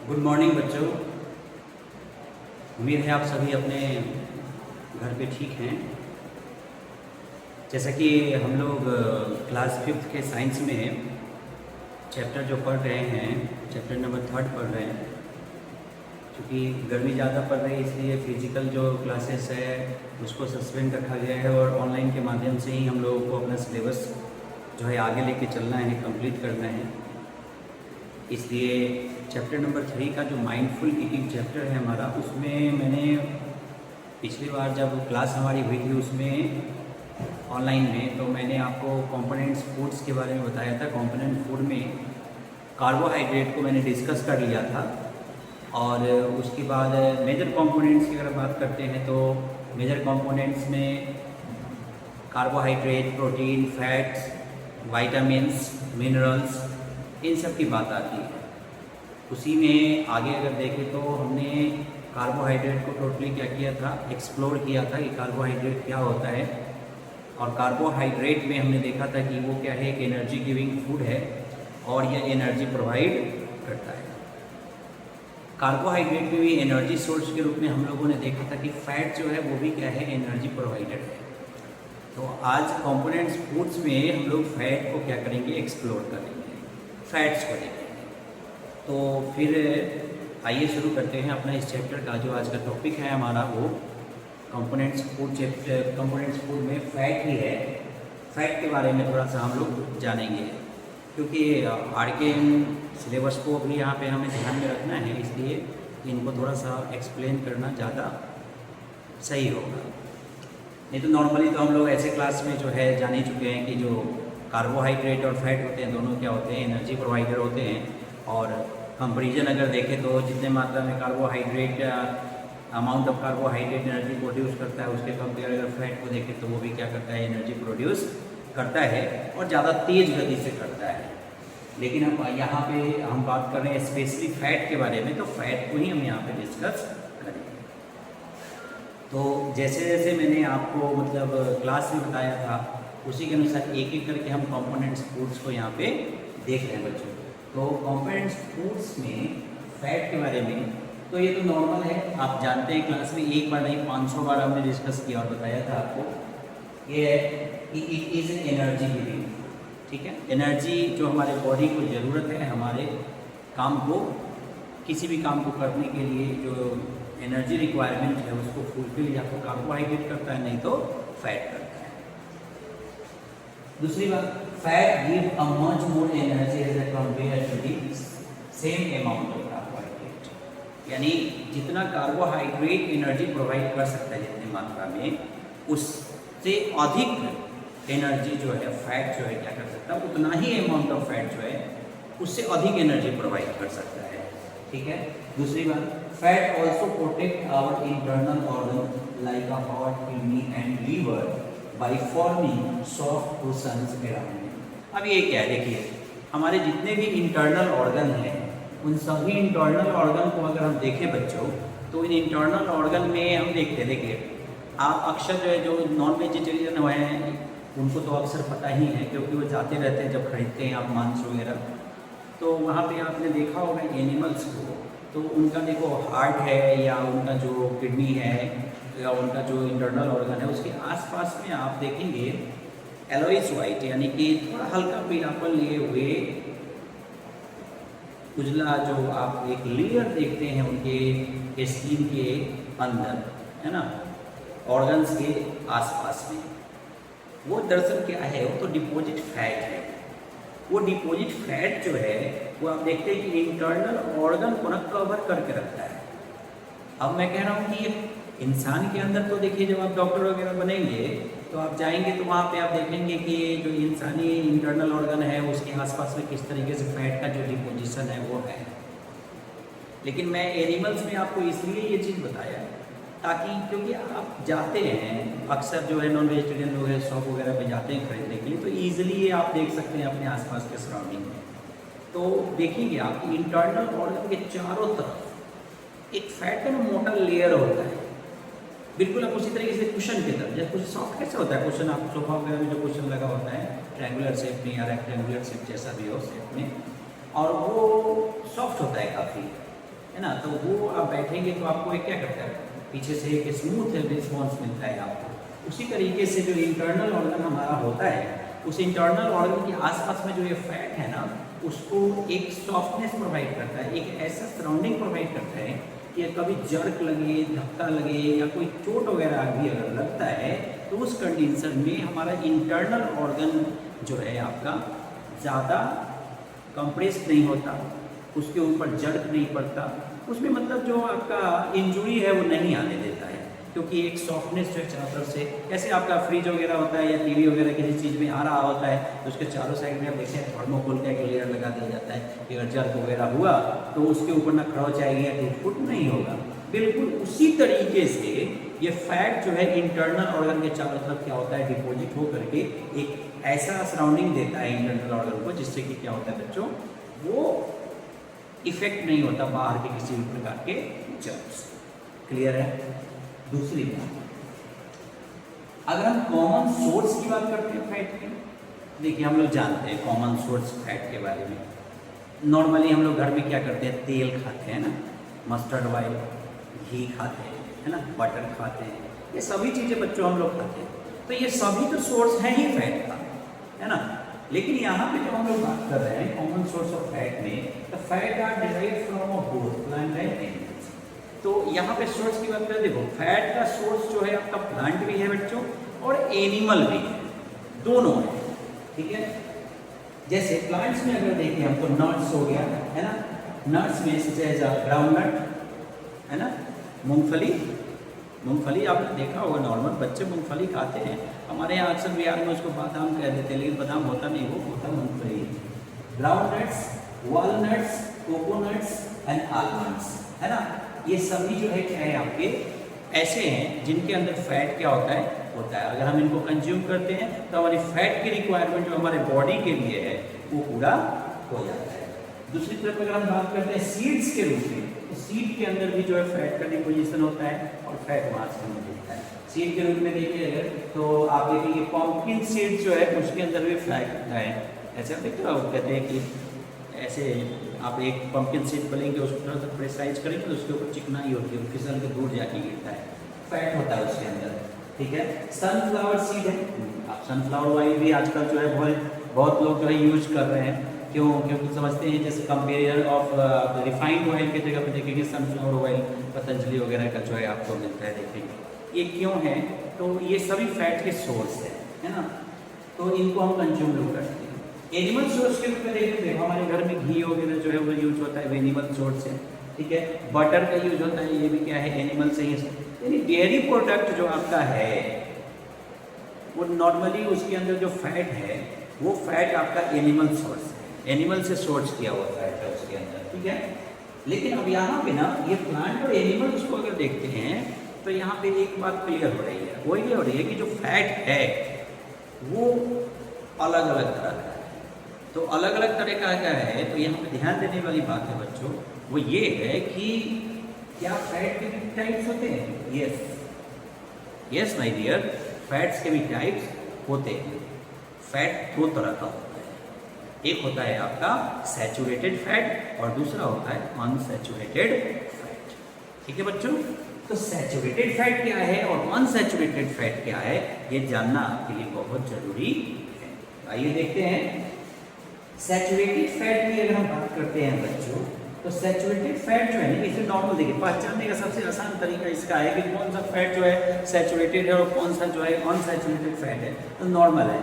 Good morning बच्चों। उम्मीद है आप सभी अपने घर पे ठीक हैं। जैसा कि हम लोग क्लास 5th के साइंस में चैप्टर जो पढ़ रहे हैं, चैप्टर नंबर 3 पढ़ रहे हैं। क्योंकि गर्मी ज़्यादा पड़ रही है इसलिए फ़िज़िकल जो क्लासेस है उसको सस्पेंड रखा गया है और ऑनलाइन के माध्यम से ही हम लोगों को अपना सिलेबस जो है आगे लेके चलना है, कंप्लीट करना है। इसलिए चैप्टर नंबर 3 का जो माइंडफुल ईटिंग चैप्टर है हमारा, उसमें मैंने पिछली बार जब क्लास हमारी हुई थी उसमें ऑनलाइन में, तो मैंने आपको कंपोनेंट्स फूड्स के बारे में बताया था। कंपोनेंट फूड में कार्बोहाइड्रेट को मैंने डिस्कस कर लिया था और उसके बाद मेजर कंपोनेंट्स की अगर बात करते हैं तो मेजर कंपोनेंट्स में carbohydrate, protein, fats, vitamins, minerals, इन सब की बात आती है। उसी में आगे अगर देखें तो हमने कार्बोहाइड्रेट को टोटली क्या किया था, एक्सप्लोर किया था कि कार्बोहाइड्रेट क्या होता है। और कार्बोहाइड्रेट में हमने देखा था कि वो क्या है, एक एनर्जी गिविंग फूड है और यह एनर्जी प्रोवाइड करता है। कार्बोहाइड्रेट में भी एनर्जी सोर्स के रूप में हम लोगों ने देखा था कि फैट जो है वो भी क्या है, एनर्जी प्रोवाइडर है। तो आज कंपोनेंट्स फूड्स में हम लोग फैट को क्या करेंगे, एक्सप्लोर करेंगे, फैट्स को देखेंगे। तो फिर आइए शुरू करते हैं अपना इस चैप्टर का। जो आज का टॉपिक है हमारा वो components food chapter, components food में फैट ही है। फैट के बारे में थोड़ा सा हम लोग जानेंगे क्योंकि आर के सिलेबस को भी यहाँ पे हमें ध्यान में रखना है, इसलिए इनको थोड़ा सा एक्सप्लेन करना ज़्यादा सही होगा। नहीं तो नॉर्मली तो हम लोग ऐसे क्लास में जो है जान ही चुके हैं कि जो कार्बोहाइड्रेट और फैट होते हैं दोनों क्या होते हैं, एनर्जी प्रोवाइडर होते हैं। और कंपेरिजन अगर देखें तो जितने मात्रा में carbohydrate, amount of carbohydrate energy produce करता है, उसके कंपेयर अगर फैट को देखें तो वो भी क्या करता है, एनर्जी प्रोड्यूस करता है और ज़्यादा तेज़ गति से करता है। लेकिन हम यहाँ पे हम बात कर रहे हैं स्पेशली फैट के बारे में, तो फैट को ही हम यहाँ पे डिस्कस करेंगे। तो जैसे जैसे मैंने आपको मतलब क्लास में बताया था उसी के अनुसार एक एक करके हम कंपोनेंट्स फूड्स को यहाँ पे देख रहे हैं बच्चों। तो कंपोनेंट्स फूड्स में फैट के बारे में तो ये तो नॉर्मल है, आप जानते हैं। क्लास में एक बार नहीं 500 बार हमने डिस्कस किया और बताया था आपको। ये है कि इट इज़ एनर्जी गिविंग, ठीक है। एनर्जी जो हमारे बॉडी को ज़रूरत है हमारे काम को, किसी भी काम को करने के लिए जो एनर्जी रिक्वायरमेंट है उसको फुलफिल या तो कार्बोहाइड्रेट करता है, नहीं तो फैट करता है। दूसरी बात, fat give a much more energy as compare to the same amount of carbohydrate. यानी जितना कार्बोहाइड्रेट एनर्जी प्रोवाइड कर सकता है जितनी मात्रा में, उससे अधिक एनर्जी जो है फैट जो है क्या कर सकता है, उतना ही अमाउंट ऑफ फैट जो है उससे अधिक एनर्जी प्रोवाइड कर सकता है, ठीक है। दूसरी बात, fat also protect our internal organ like a heart, kidney and liver by forming soft cushions around. अब ये क्या है, देखिए हमारे जितने भी इंटरनल ऑर्गन हैं उन सभी इंटरनल ऑर्गन को अगर हम देखें बच्चों, तो इन इंटरनल ऑर्गन में हम देखते हैं, देखिए आप अक्सर जो है जो नॉन वेजिटेरियन हुए हैं उनको तो अक्सर पता ही है क्योंकि वो जाते रहते हैं जब खरीदते हैं आप मांस वगैरह, तो वहाँ पे आपने देखा होगा एनिमल्स को, तो उनका देखो हार्ट है या उनका जो किडनी है या उनका जो इंटरनल ऑर्गन है उसके आसपास में आप देखेंगे एलोइस वाइट, यानी कि थोड़ा हल्का पीलापन लिए हुए उजला जो आप एक लेयर देखते हैं उनके स्किन के अंदर, है ना, ऑर्गन्स के आसपास में, वो दरअसल क्या है, वो तो डिपॉजिट फैट है। वो डिपॉजिट फैट जो है वो आप देखते हैं कि इंटरनल ऑर्गन को ना कवर करके रखता है। अब मैं कह रहा हूँ कि इंसान के अंदर तो देखिए जब आप डॉक्टर वगैरह बनेंगे तो आप जाएंगे तो वहाँ पे आप देखेंगे कि जो इंसानी इंटरनल ऑर्गन है उसके आसपास में किस तरीके से फैट का जो डिपोजिशन है वो है। लेकिन मैं एनिमल्स में आपको इसलिए ये चीज़ बताया ताकि, क्योंकि आप जाते हैं अक्सर जो है नॉन वेजिटेरियन लोग हैं शॉप वगैरह पे जाते हैं खरीदने के लिए, तो ईजिली ये आप देख सकते हैं अपने आसपास के सराउंडिंग में। तो देखेंगे आप इंटरनल ऑर्गन के चारों तरफ एक फैट का मोटा लेयर होता है, बिल्कुल आप उसी तरीके से कुशन की तरह। जैसे कुछ सॉफ्ट कैसे होता है कुशन, आप सोफा वगैरह में जो कुशन लगा होता है ट्रायंगुलर शेप में या रेक्टेंगुलर शेप जैसा भी हो शेप में, और वो सॉफ्ट होता है काफ़ी, है ना, तो वो आप बैठेंगे तो आपको एक क्या करता है, पीछे से एक स्मूथ रिस्पॉन्स मिलता है आपको। उसी तरीके से जो इंटरनल ऑर्गन हमारा होता है, उस इंटरनल ऑर्गन के आसपास में जो ये फैट है ना, उसको एक सॉफ्टनेस प्रोवाइड करता है, एक ऐसा सराउंडिंग प्रोवाइड करता है कि कभी जर्क लगे, धक्का लगे या कोई चोट वगैरह भी अगर लगता है तो उस कंडीशन में हमारा इंटरनल ऑर्गन जो है आपका ज़्यादा कंप्रेस नहीं होता, उसके ऊपर जर्क नहीं पड़ता, उसमें मतलब जो आपका इंजुरी है वो नहीं आने देता है, क्योंकि एक सॉफ्टनेस जो है चारों तरफ से, ऐसे आपका फ्रिज वगैरह होता है या टीवी वगैरह किसी चीज़ में आ रहा होता है तो उसके चारों साइड में आप देखें थर्मोकोल का एक लेयर लगा दिया जाता है कि अगर जर्क वगैरह हुआ तो उसके ऊपर ना खरोच आएगी या टूट नहीं होगा। बिल्कुल उसी तरीके से ये फैट जो है इंटरनल ऑर्गन के चारों तरफ क्या होता है, डिपॉजिट हो करके एक ऐसा सराउंडिंग देता है इंटरनल ऑर्गन को, जिससे कि क्या होता है बच्चों, वो इफेक्ट नहीं होता बाहर के किसी भी प्रकार के जर्म्स। क्लियर है? दूसरी बात, अगर हम कॉमन सोर्स की बात करते हैं फैट की, देखिए हम लोग जानते हैं कॉमन सोर्स फैट के बारे में। नॉर्मली हम लोग घर में क्या करते हैं, तेल खाते हैं ना, मस्टर्ड ऑयल, घी खाते हैं, है ना, बटर खाते हैं, ये सभी चीज़ें बच्चों हम लोग खाते हैं, तो ये सभी तो सोर्स है ही फैट का, है ना। लेकिन यहाँ पे जो हम लोग बात कर रहे हैं कॉमन सोर्स ऑफ फैट में, तो fat are derived from both plant and animals. तो यहाँ पे सोर्स की बात करें, देखो फैट का सोर्स जो है आपका प्लांट भी है बच्चों और एनिमल भी है, दोनों है, ठीक है। जैसे प्लांट्स में अगर देखें हम तो नट्स हो गया, है ना, नट्स में से ग्राउंड नट, है ना, मूंगफली आपने देखा होगा, नॉर्मल बच्चे मूंगफली खाते हैं, हमारे यहाँ अक्सर बिहार में उसको बादाम कह देते हैं, लेकिन बादाम होता नहीं, वो होता मूंगफली। Ground nuts, walnuts, coconuts and almonds, है ना, ये सभी जो है क्या है आपके ऐसे हैं जिनके अंदर फैट क्या होता है, अगर हम इनको कंज्यूम करते हैं तो हमारी फैट की रिक्वायरमेंट जो हमारे बॉडी के लिए है वो पूरा हो जाता है। दूसरी तरफ अगर हम बात करते हैं सीड्स के रूप में, तो सीड के अंदर भी जो है फैट का डिपोजिशन होता है और फैट वहाँ से हमें मिलता है। सीड के रूप में देखिए अगर, तो आप देखिए पंपकिन सीड जो है उसके अंदर भी फैट होता है। ऐसे देखते हो, कहते हैं कि ऐसे आप एक पंपकिन सीड बनेंगे, उसको थोड़ा सा प्रेसराइज करेंगे तो उसके ऊपर चिकनाई होती है, फिसल के दूर जाके गिरता है, फैट होता है उसके अंदर, ठीक है। सनफ्लावर सीड है, आप सनफ्लावर ऑयल भी आजकल जो है बहुत लोग जो है यूज कर रहे हैं, क्यों, क्योंकि समझते हैं जैसे कंपेरिजन ऑफ रिफाइंड ऑयल की जगह पे देखेंगे सनफ्लावर ऑयल पतंजलि वगैरह का जो है आपको मिलता है, देखेंगे ये क्यों है, तो ये सभी फैट के सोर्स है ना, तो इनको हम कंज्यूम लोग करते हैं। एनिमल सोर्स के रूप में देखते हैं, हमारे घर में घी वगैरह जो है वो यूज होता है, वो एनिमल सोर्स है, ठीक है। बटर का यूज होता है, ये भी क्या है, एनिमल से ही। यानी डेयरी प्रोडक्ट जो आपका है वो नॉर्मली उसके अंदर जो फैट है वो फैट आपका एनिमल सोर्स है, एनिमल से सोर्स किया हुआ फैट है उसके अंदर, ठीक है। लेकिन अब यहाँ पे ना ये प्लांट और एनिमल उसको अगर देखते हैं तो यहाँ पे एक बात क्लियर हो रही है, वो ये हो रही है कि जो फैट है वो अलग अलग तरह का है। तो अलग अलग तरह का क्या है, तो यहाँ पे ध्यान देने वाली बात है बच्चों, वो ये है कि क्या फैट के भी टाइप्स होते हैं? यस माय डियर, फैट्स के भी टाइप्स होते हैं। फैट दो तरह का होता है, एक होता है आपका सैचुरेटेड फैट और दूसरा होता है अनसैचुरेटेड फैट, ठीक है बच्चों। तो सैचुरेटेड फैट क्या है और अनसैचुरेटेड फैट क्या है, ये जानना आपके लिए बहुत जरूरी है। आइए देखते हैं। सैचुरेटेड फैट की अगर हम बात करते हैं बच्चों, तो सैचुरेटेड फैट जो है ना, इसे नॉर्मल देखिए पहचानने का सबसे आसान तरीका इसका है कि कौन सा फैट जो है सैचुरेटेड है और कौन सा जो है अनसैचुरेटेड फैट है। तो नॉर्मल है,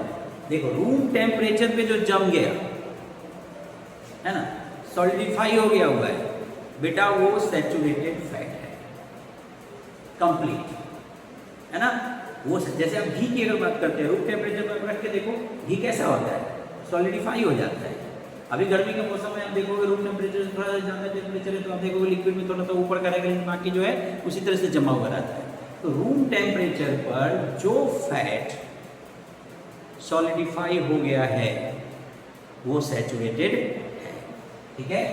देखो रूम टेम्परेचर पे जो जम गया है ना, सॉलिडिफाई हो गया हुआ है बेटा, वो सैचुरेटेड फैट है, कंप्लीट, है ना। वो जैसे आप घी की अगर बात करते हैं, रूम टेम्परेचर पर रख के देखो घी कैसा होता है, सॉलिडिफाई हो जाता है। अभी गर्मी के मौसम में आप देखोगे रूम टेम्परेचर थोड़ा ज़्यादा टेम्परेचर है तो आप देखोगे लिक्विड में थोड़ा सा ऊपर का रहेगा, लेकिन बाकी जो है उसी तरह से जमा हुआ रहता है। तो रूम टेम्परेचर पर जो फैट सॉलिडिफाई हो गया है वो सैचुरेटेड है, ठीक है।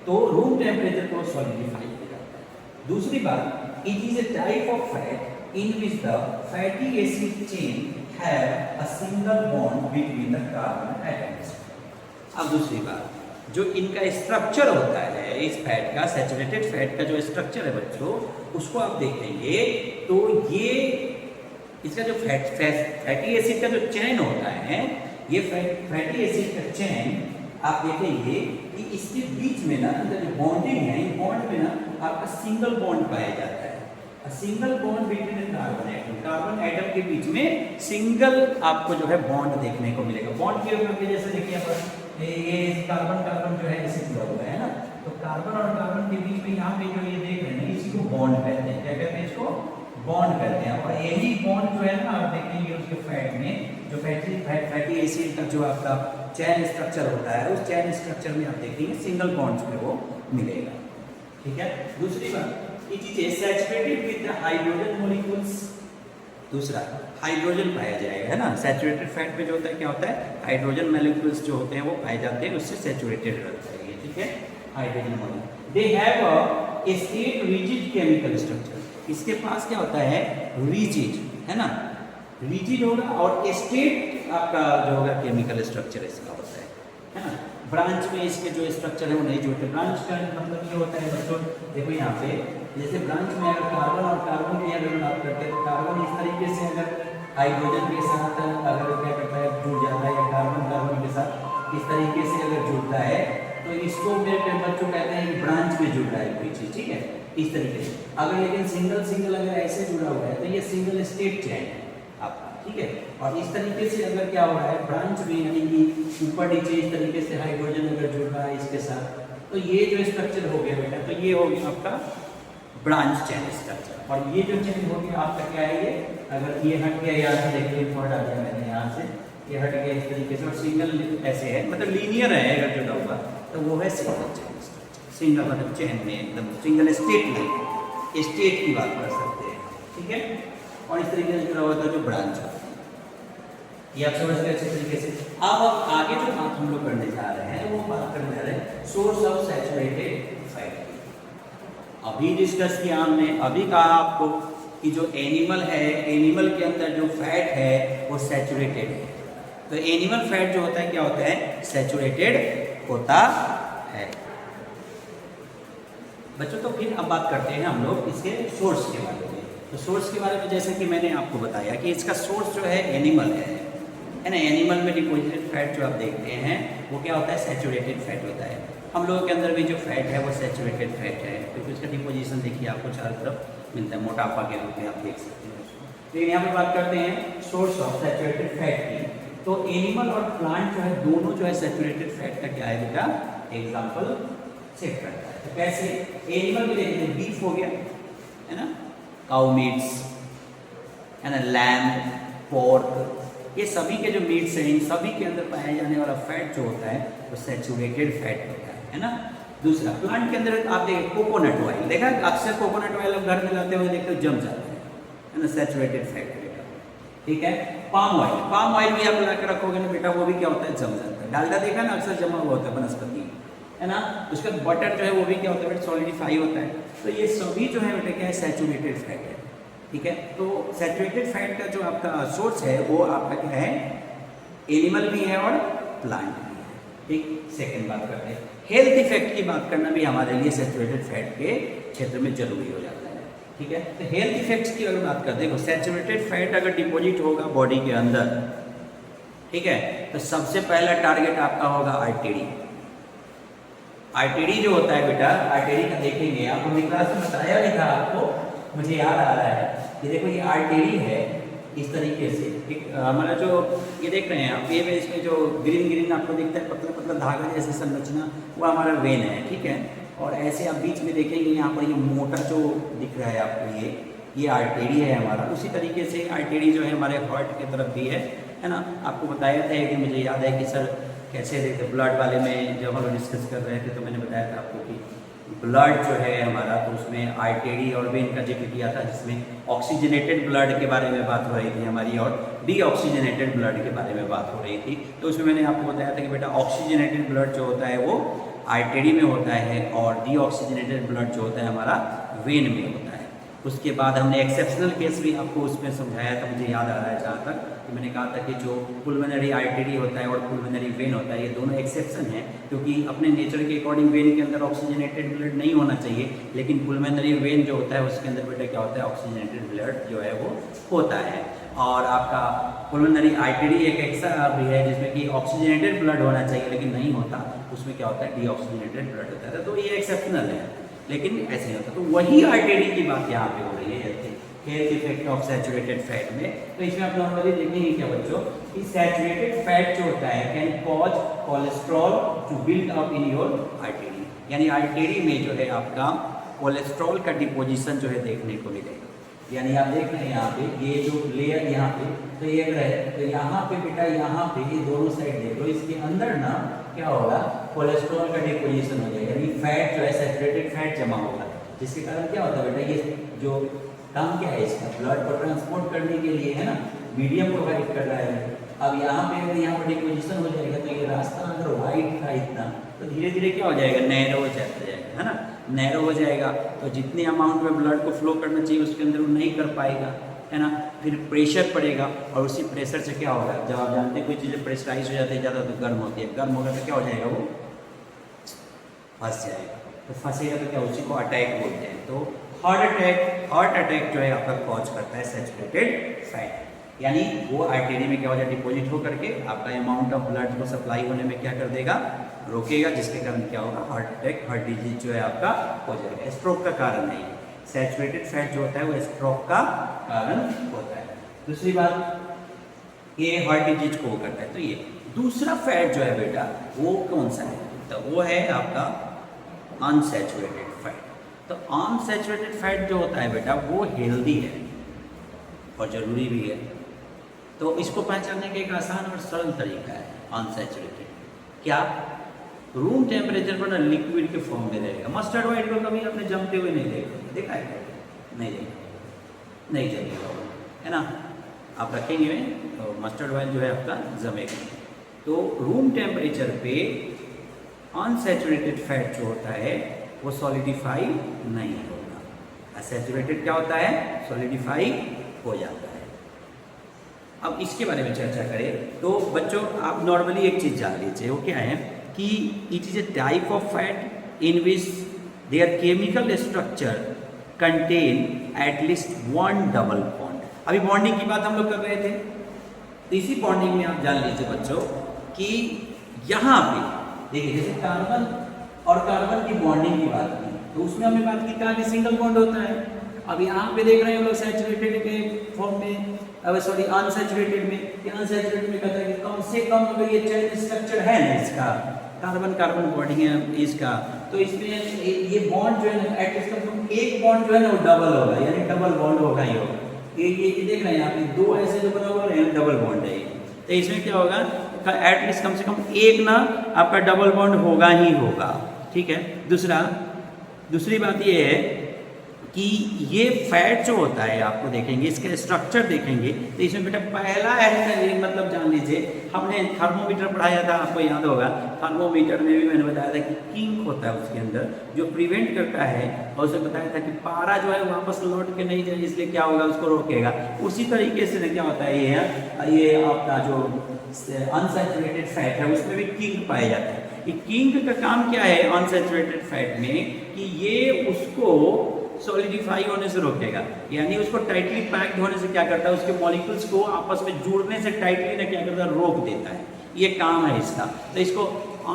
तो रूम टेम्परेचर पर सॉलिडिफाई हो जाता है। दूसरी बात, it is a type of fat in which the fatty acid chain have a single bond between the carbon atoms. अब दूसरी बात, जो इनका स्ट्रक्चर होता है इस फैट का, सैचुरेटेड फैट का जो स्ट्रक्चर है बच्चों, उसको आप देखेंगे तो ये इसका जो फैटी एसिड का जो चेन होता है, ये फैटी एसिड का चेन आप देखेंगे कि इसके बीच में ना अंदर जो बॉन्डिंग है, इन बॉन्ड में ना आपका सिंगल बॉन्ड पाया जाता है। Single bond between carbon atom, carbon atom के बीच में सिंगल आपको जो है बॉन्ड देखने को मिलेगा। बॉन्ड के जैसे देखिए ये कार्बन कार्बन जो है इसे जुड़ा हुआ है ना, तो कार्बन और कार्बन के बीच में यहाँ पे जो ये देख रहे हैं इसी को बॉन्ड कहते हैं। क्या कहते हैं इसको? बॉन्ड कहते हैं। और यही बॉन्ड जो है ना आप देखेंगे उसके फैट में जो फैटी एसिड का जो आपका चैन स्ट्रक्चर होता है, उस चैन स्ट्रक्चर में आप देखेंगे सिंगल बॉन्ड्स में वो मिलेगा। ठीक है। दूसरी बात, it is saturated with the hydrogen molecules. दूसरा, हाइड्रोजन पाया जाएगा, है ना। सैचुरेटेड फैट में जो होता है क्या होता है, हाइड्रोजन मॉलिक्यूल्स जो होते हैं वो पाए जाते हैं, उससे सैचुरेटेड रहता है ये। ठीक है, hydrogen molecule. They have a state rigid chemical structure. इसके पास क्या होता है, रिजिड, है ना, रिजिड होगा और स्टेट आपका जो होगा केमिकल स्ट्रक्चर इसका होता है ना। ब्रांच में इसके जो स्ट्रक्चर है वो नहीं जोड़ते। ब्रांच का मतलब ये होता है बच्चों, देखो यहाँ पे जैसे ब्रांच में अगर कार्बन और कार्बन की अगर बात करते हैं तो कार्बन इस तरीके से अगर हाइड्रोजन के साथ अगर क्या करता है जुड़ जाता है, या कार्बन कार्बन के साथ इस तरीके से अगर जुड़ता है तो इसको मेरे बच्चों कहते हैं कि ब्रांच में जुड़ रहा है कोई चीज। ठीक है, इस तरीके से। अगर लेकिन सिंगल सिंगल अगर ऐसे जुड़ा हुआ है तो ये सिंगल स्टेट चेन है आपका। ठीक है, और इस तरीके से अगर क्या हो रहा है ब्रांच में, यानी कि ऊपर नीचे इस तरीके से हाइड्रोजन अगर जुड़ रहा है इसके साथ, तो ये जो स्ट्रक्चर हो गया बेटा, तो ये हो गया आपका ब्रांच चेन स्ट्रक्चर। और ये जो चेन हो गया आपका क्या है, ये अगर ये हट गया यहाँ से, देखिए थोड़ा आ गया मैंने यहाँ से, ये हट गया इस तरीके से और सिंगल ऐसे है, मतलब लीनियर है अगर जुड़ा हुआ, तो वो है सिंगल चेन स्ट्रक्चर। सिंगल मतलब चेन में एकदम सिंगल स्टेट में, स्टेट की बात कर सकते हैं। ठीक है, और इस तरीके से जुड़ा हुआ था जो ब्रांच होता है, ये आप समझ गए अच्छे तरीके से। अब आगे जो बात हम लोग करने जा रहे हैं वो बात करने जा रहे हैं सोर्स ऑफ सैचुरेटेड फैट। अभी डिस्कस किया हमने, अभी कहा आपको कि जो एनिमल है, एनिमल के अंदर जो फैट है वो सैचुरेटेड है। तो एनिमल फैट जो होता है क्या होता है, सैचुरेटेड होता है बच्चों। तो फिर अब बात करते हैं हम लोग इसके सोर्स के बारे में। तो सोर्स के बारे में जैसे कि मैंने आपको बताया कि इसका सोर्स जो है एनिमल है ना। एनिमल में डिपोजिटेड फैट जो आप देखते हैं वो क्या होता है, सैचुरेटेड फैट होता है। हम लोगों के अंदर भी जो फैट है वो सैचुरेटेड फैट है, क्योंकि उसका डिपोजिशन देखिए आपको चारों तरफ मिलता है, मोटापा के रूप में आप देख सकते हैं उसको। लेकिन यहाँ पर बात करते हैं सोर्स ऑफ सैचुरेटेड फैट की। तो एनिमल और प्लांट जो है दोनों जो है सैचुरेटेड फैट का क्या है बेटा, एग्जाम्पल सेट करता है। तो कैसे, एनिमल में देखते हैं बीफ हो गया, है ना, काउ मीट्स, है ना, लैम्ब, पोर्क, ये सभी के जो मीट्स हैं इन सभी के अंदर पाया जाने वाला फैट जो होता है वो सैचुरेटेड फैट होता है ना। दूसरा, प्लांट के अंदर आप देखिए कोकोनट ऑयल, देखा अक्सर कोकोनट ऑयल आप घर में लाते हुए देखते हो जम जाता है ना, सैचुरेटेड फैट बेटा। ठीक है, पाम ऑयल भी आप ला के रखोगे ना बेटा, वो भी क्या होता है, जम जाता है। डालडा देखा ना अक्सर जमा हुआ होता है वनस्पति, है ना। उसका बटर जो है वो भी क्या होता है बेटा, सॉलिडिफाई होता है। तो ये सभी जो है बेटा क्या है, सैचुरेटेड फैट है। ठीक है, तो सैचुरेटेड फैट का जो आपका सोर्स है वो आपका क्या है, एनिमल भी है और प्लांट भी है। ठीक, सेकंड बात करते हैं हेल्थ इफेक्ट की बात करना भी हमारे लिए सैचुरेटेड फैट के क्षेत्र में जरूरी हो जाता है। ठीक है, तो हेल्थ इफेक्ट्स की अगर बात करते हैं, सैचुरेटेड फैट अगर डिपॉजिट होगा बॉडी के अंदर, ठीक है, तो सबसे पहला टारगेट आपका होगा आर्टरी। आर्टरी जो होता है बेटा, आर्टरी का देखेंगे आप, हमने क्लास में बताया नहीं था आपको, मुझे याद आ रहा है कि देखो ये आर्टरी है इस तरीके से। एक हमारा जो ये देख रहे हैं आप, ये इसमें जो ग्रीन ग्रीन आपको दिखता है पतला पतला धागा जैसे संरचना, वो हमारा वेन है। ठीक है, और ऐसे आप बीच में देखेंगे यहाँ पर ये मोटा जो दिख रहा है आपको, ये आर्टरी है हमारा। उसी तरीके से आर्टरी जो है हमारे हार्ट की तरफ भी है ना। आपको बताया था कि मुझे याद है कि सर कैसे देखते ब्लड वाले में जब हम लोग डिस्कस कर रहे थे तो मैंने बताया था आपको कि ब्लड जो है हमारा, तो उसमें आर्टरी और वेन का जिक्र किया था, जिसमें ऑक्सीजनेटेड ब्लड के बारे में बात हो रही थी हमारी और डीऑक्सीजनेटेड ब्लड के बारे में बात हो रही थी। तो उसमें मैंने आपको बताया था कि बेटा ऑक्सीजनेटेड ब्लड जो होता है वो आर्टरी में होता है और डीऑक्सीजनेटेड ब्लड जो होता है हमारा वेन में होता है। उसके बाद हमने एक्सेप्शनल केस भी आपको उसमें समझाया था, मुझे याद आ रहा है जहाँ तक कि मैंने कहा था कि जो पुल्मोनरी आर्टरी होता है और पुल्मोनरी वेन होता है, ये दोनों एक्सेप्शन है, क्योंकि अपने नेचर के अकॉर्डिंग वेन के अंदर ऑक्सीजनेटेड ब्लड नहीं होना चाहिए, लेकिन पुल्मोनरी वेन जो होता है उसके अंदर बेटा क्या होता है, ऑक्सीजनेटेड ब्लड जो है वो होता है। और आपका पुल्मोनरी आर्टरी एक ऐसा भी है जिसमें कि ऑक्सीजनेटेड ब्लड होना चाहिए लेकिन नहीं होता, उसमें क्या होता है, डीऑक्सीजनेटेड ब्लड होता है। तो ये एक्सेप्शनल है, लेकिन ऐसे नहीं होता। तो वही आर्टरी की बात यहाँ पे हो रही है, health effect of saturated fat में। तो इसमें आप नॉर्मली देखेंगे क्या बच्चों कि सैचुरेटेड फैट जो होता है can cause cholesterol to build up in your artery, यानी आर्टरी में जो है आपका कोलेस्ट्रॉल का डिपोजिशन जो है देखने को मिलेगा। यानी आप देख रहे हैं यहाँ पे ये जो लेयर यहाँ पे तो ये है, तो यहाँ पे बेटा यहाँ पे ये दोनों साइड देख लो, इसके अंदर ना क्या होगा, कोलेस्ट्रॉल का डिपोजिशन हो जाएगा, यानी फैट जो है सैचुरेटेड फैट जमा होगा, जिसके कारण क्या होता है बेटा, ये जो काम क्या है इसका, ब्लड को ट्रांसपोर्ट करने के लिए है ना, मीडियम प्रोवाइड कर रहा है। अब यहाँ पे अगर यहाँ पर डिपोजिशन हो जाएगा तो ये रास्ता अगर वाइड था इतना तो धीरे धीरे क्या हो जाएगा, नैरो हो जाएगा, है ना, नैरो हो जाएगा। तो जितने अमाउंट में ब्लड को फ्लो करना चाहिए उसके अंदर वो नहीं कर पाएगा, है ना, फिर प्रेशर पड़ेगा और उसी प्रेशर से क्या होगा, जब आप जानते हैं कोई चीज़ें प्रेशराइज हो जाती है ज़्यादा तो गर्म होती है, गर्म होगा तो क्या हो जाएगा, वो फंस जाएगा, तो फंसेगा तो क्या, उसी को अटैक बोलते हैं। तो हार्ट अटैक जो है आपका कॉज करता है सैचुरेटेड फैट, यानी वो आर्टरी में क्या हो जाए, डिपॉजिट हो करके आपका अमाउंट ऑफ ब्लड को सप्लाई होने में क्या कर देगा, रोकेगा, जिसके कारण क्या होगा, हार्ट अटैक, हार्ट डिजीज जो है आपका हो जाएगा। स्ट्रोक का कारण नहीं है, सैचुरेटेड फैट जो होता है वो स्ट्रोक का कारण होता है। दूसरी बात ये हार्ट डिजीज को करता है। तो ये दूसरा फैट जो है बेटा वो कौन सा है, तो वो है आपका अनसैचुरेटेड फैट। तो अनसैचुरेटेड फैट जो होता है बेटा वो हेल्दी है और ज़रूरी भी है। तो इसको पहचानने का एक आसान और सरल तरीका है अनसैचुरेटेड, क्या, रूम टेम्परेचर पर ना लिक्विड के फॉर्म में रहेगा। मस्टर्ड ऑयल को कभी आपने जमते हुए नहीं देखा है, नहीं देखा, नहीं जमेगा, है ना, आप रखेंगे तो मस्टर्ड ऑयल जो है आपका जमेगा। तो रूम टेम्परेचर पे अनसैचुरेटेड फैट जो होता है वो सॉलिडिफाई नहीं होगा, सैचुरेटेड क्या होता है, सॉलिडिफाई हो जाता है। अब इसके बारे में चर्चा करें तो बच्चों आप नॉर्मली एक चीज़ जान लीजिए, वो क्या है कि it is a type of fat in which there chemical structure contain at least one double bond. अभी बॉन्डिंग की बात हम लोग कर रहे थे, तो इसी बॉन्डिंग में आप जान लीजिए बच्चों कि यहाँ पे देखिए जैसे कार्बन और कार्बन की बॉन्डिंग की बात की तो उसमें हमने बात की कहा कि सिंगल बॉन्ड होता है। अब यहाँ पे देख रहे हैं हम लोग सैचुरेटेड के फॉर्म में, अब सॉरी अनसैचुरेटेड में, अनसैचुरेटेड में कहता है कि कम से कम अगर ये चेन स्ट्रक्चर है ना इसका, कार्बन कार्बन बॉन्डिंग है इसका, तो इसमें ये बॉन्ड जो है ना एटलीस्ट कम एक बॉन्ड जो है ना वो डबल होगा, यानी डबल बॉन्ड होगा ही होगा। ये देख रहे हैं यहाँ पे दो ऐसे जो बना हुआ है डबल बॉन्ड है, तो इसमें क्या होगा, एटलीस्ट कम से कम एक ना आपका डबल बॉन्ड होगा ही होगा, ठीक है। दूसरी बात ये है कि ये फैट जो होता है आपको देखेंगे, इसका स्ट्रक्चर देखेंगे तो इसमें बेटा पहला मतलब जान लीजिए, हमने थर्मोमीटर पढ़ाया था, आपको याद होगा, थर्मोमीटर में भी मैंने बताया था कि किंक होता है उसके अंदर जो प्रिवेंट करता है, और उसे बताया था कि पारा जो है वापस लौट के नहीं जाए, इसलिए क्या होगा, उसको रोकेगा। उसी तरीके से क्या होता है ये आपका जो अनसैचुरेटेड फैट है उसमें भी किंक पाया जाता है। ये किंक का काम क्या है अनसैचुरेटेड फैट में, कि ये उसको सॉलिडिफाई होने से रोकेगा, यानी उसको टाइटली पैक्ड होने से क्या करता है, उसके मॉलिक्यूल्स को आपस में जुड़ने से टाइटली ना क्या करता है, रोक देता है। ये काम है इसका। तो इसको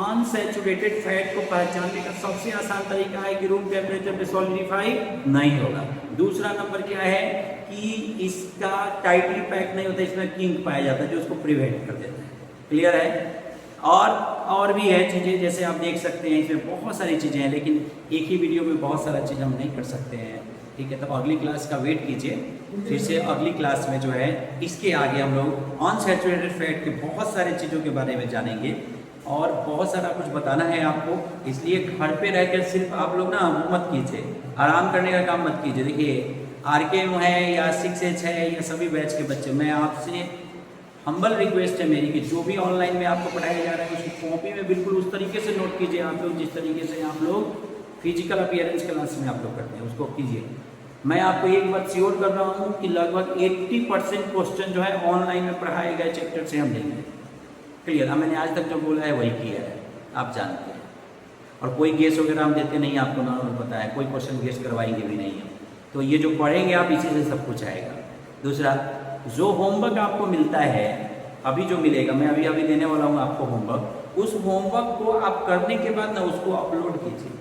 अनसैचुरेटेड फैट को पहचानने का सबसे आसान तरीका है कि रूम टेम्परेचर पे सॉलिडिफाई नहीं होगा। दूसरा नंबर क्या है कि इसका टाइटली पैक नहीं होता, इसमें किंक पाया जाता है जो उसको प्रिवेंट कर देता है। क्लियर है। और भी है चीज़ें, जैसे आप देख सकते हैं इसमें बहुत सारी चीज़ें हैं, लेकिन एक ही वीडियो में बहुत सारा चीज़ हम नहीं कर सकते हैं, ठीक है। तो अगली क्लास का वेट कीजिए, फिर से अगली क्लास में जो है इसके आगे हम लोग अनसैचुरेटेड फैट के बहुत सारी चीज़ों के बारे में जानेंगे और बहुत सारा कुछ बताना है आपको। इसलिए घर पे रहकर सिर्फ आप लोग ना मत कीजिए, आराम करने का काम मत कीजिए। देखिए RKM है या 6H है या सभी बैच के बच्चे, मैं आपसे हम्बल रिक्वेस्ट है मेरी कि जो भी ऑनलाइन में आपको पढ़ाया जा रहा है उसकी कॉपी में बिल्कुल उस तरीके से नोट कीजिए। आप लोग जिस तरीके से आप लोग फिजिकल अपीयरेंस क्लास में आप लोग करते हैं उसको कीजिए, मैं आपको एक बात श्योर कर रहा हूँ कि लगभग 80% क्वेश्चन जो है ऑनलाइन में पढ़ाए गए चैप्टर से हम लेंगे। क्लियर? मैंने आज तक जो बोला है वही किया है, आप जानते हैं। और कोई गेस वगैरह हम देते नहीं, आपको नॉर्मल पता है, कोई क्वेश्चन गेस करवाएंगे भी नहीं है। तो ये जो पढ़ेंगे आप, इसी से सब कुछ आएगा। दूसरा, जो होमवर्क आपको मिलता है, अभी जो मिलेगा, मैं अभी अभी देने वाला हूँ आपको होमवर्क, उस होमवर्क को आप करने के बाद ना उसको अपलोड कीजिए।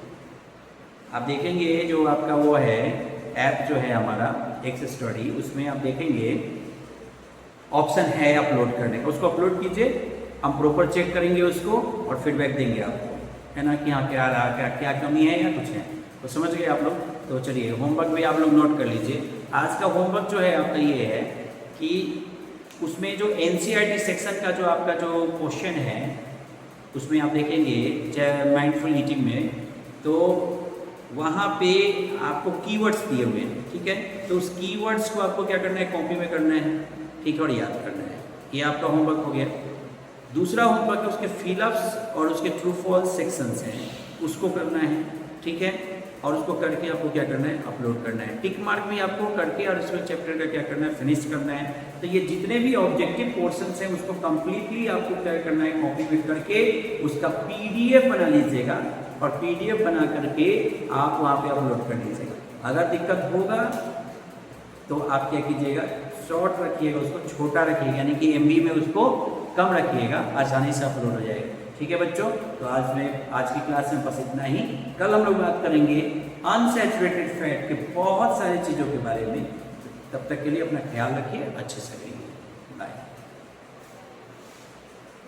आप देखेंगे जो आपका वो है ऐप जो है हमारा एक्स स्टडी, उसमें आप देखेंगे ऑप्शन है अपलोड करने का, उसको अपलोड कीजिए। हम प्रॉपर चेक करेंगे उसको और फीडबैक देंगे आपको, है ना, कि हाँ क्या रहा, क्या कमी है या कुछ है। तो समझ गए आप लोग? तो चलिए होमवर्क भी आप लोग नोट कर लीजिए। आज का होमवर्क जो है आपका ये है कि उसमें जो NCERT सेक्शन का जो आपका जो क्वेश्चन है, उसमें आप देखेंगे माइंडफुल ईटिंग में, तो वहाँ पे आपको कीवर्ड्स दिए हुए हैं, ठीक है। तो उस कीवर्ड्स को आपको क्या करना है, कॉपी में करना है, ठीक है, और याद करना है। ये आपका होमवर्क हो गया। दूसरा होमवर्क है उसके फिलअप्स और उसके ट्रू फॉल्स सेक्शंस हैं, उसको करना है, ठीक है। और उसको करके आपको क्या करना है, अपलोड करना है। टिक मार्क भी आपको करके और इसमें चैप्टर का क्या करना है, फिनिश करना है। तो ये जितने भी ऑब्जेक्टिव पोर्शंस हैं उसको कंप्लीटली आपको क्या करना है, कॉपी में करके उसका PDF बना लीजिएगा और PDF बना करके आप वहाँ पे अपलोड कर लीजिएगा। अगर दिक्कत होगा तो आप क्या कीजिएगा, शॉर्ट रखिएगा, उसको छोटा रखिएगा, यानी कि MB में उसको कम रखिएगा, आसानी से अपलोड हो जाएगा। ठीक है बच्चों, तो आज की क्लास में बस इतना ही। कल हम लोग बात करेंगे अनसैचुरेटेड फैट के बहुत सारी चीज़ों के बारे में। तब तक के लिए अपना ख्याल रखिए, अच्छे से रहिए।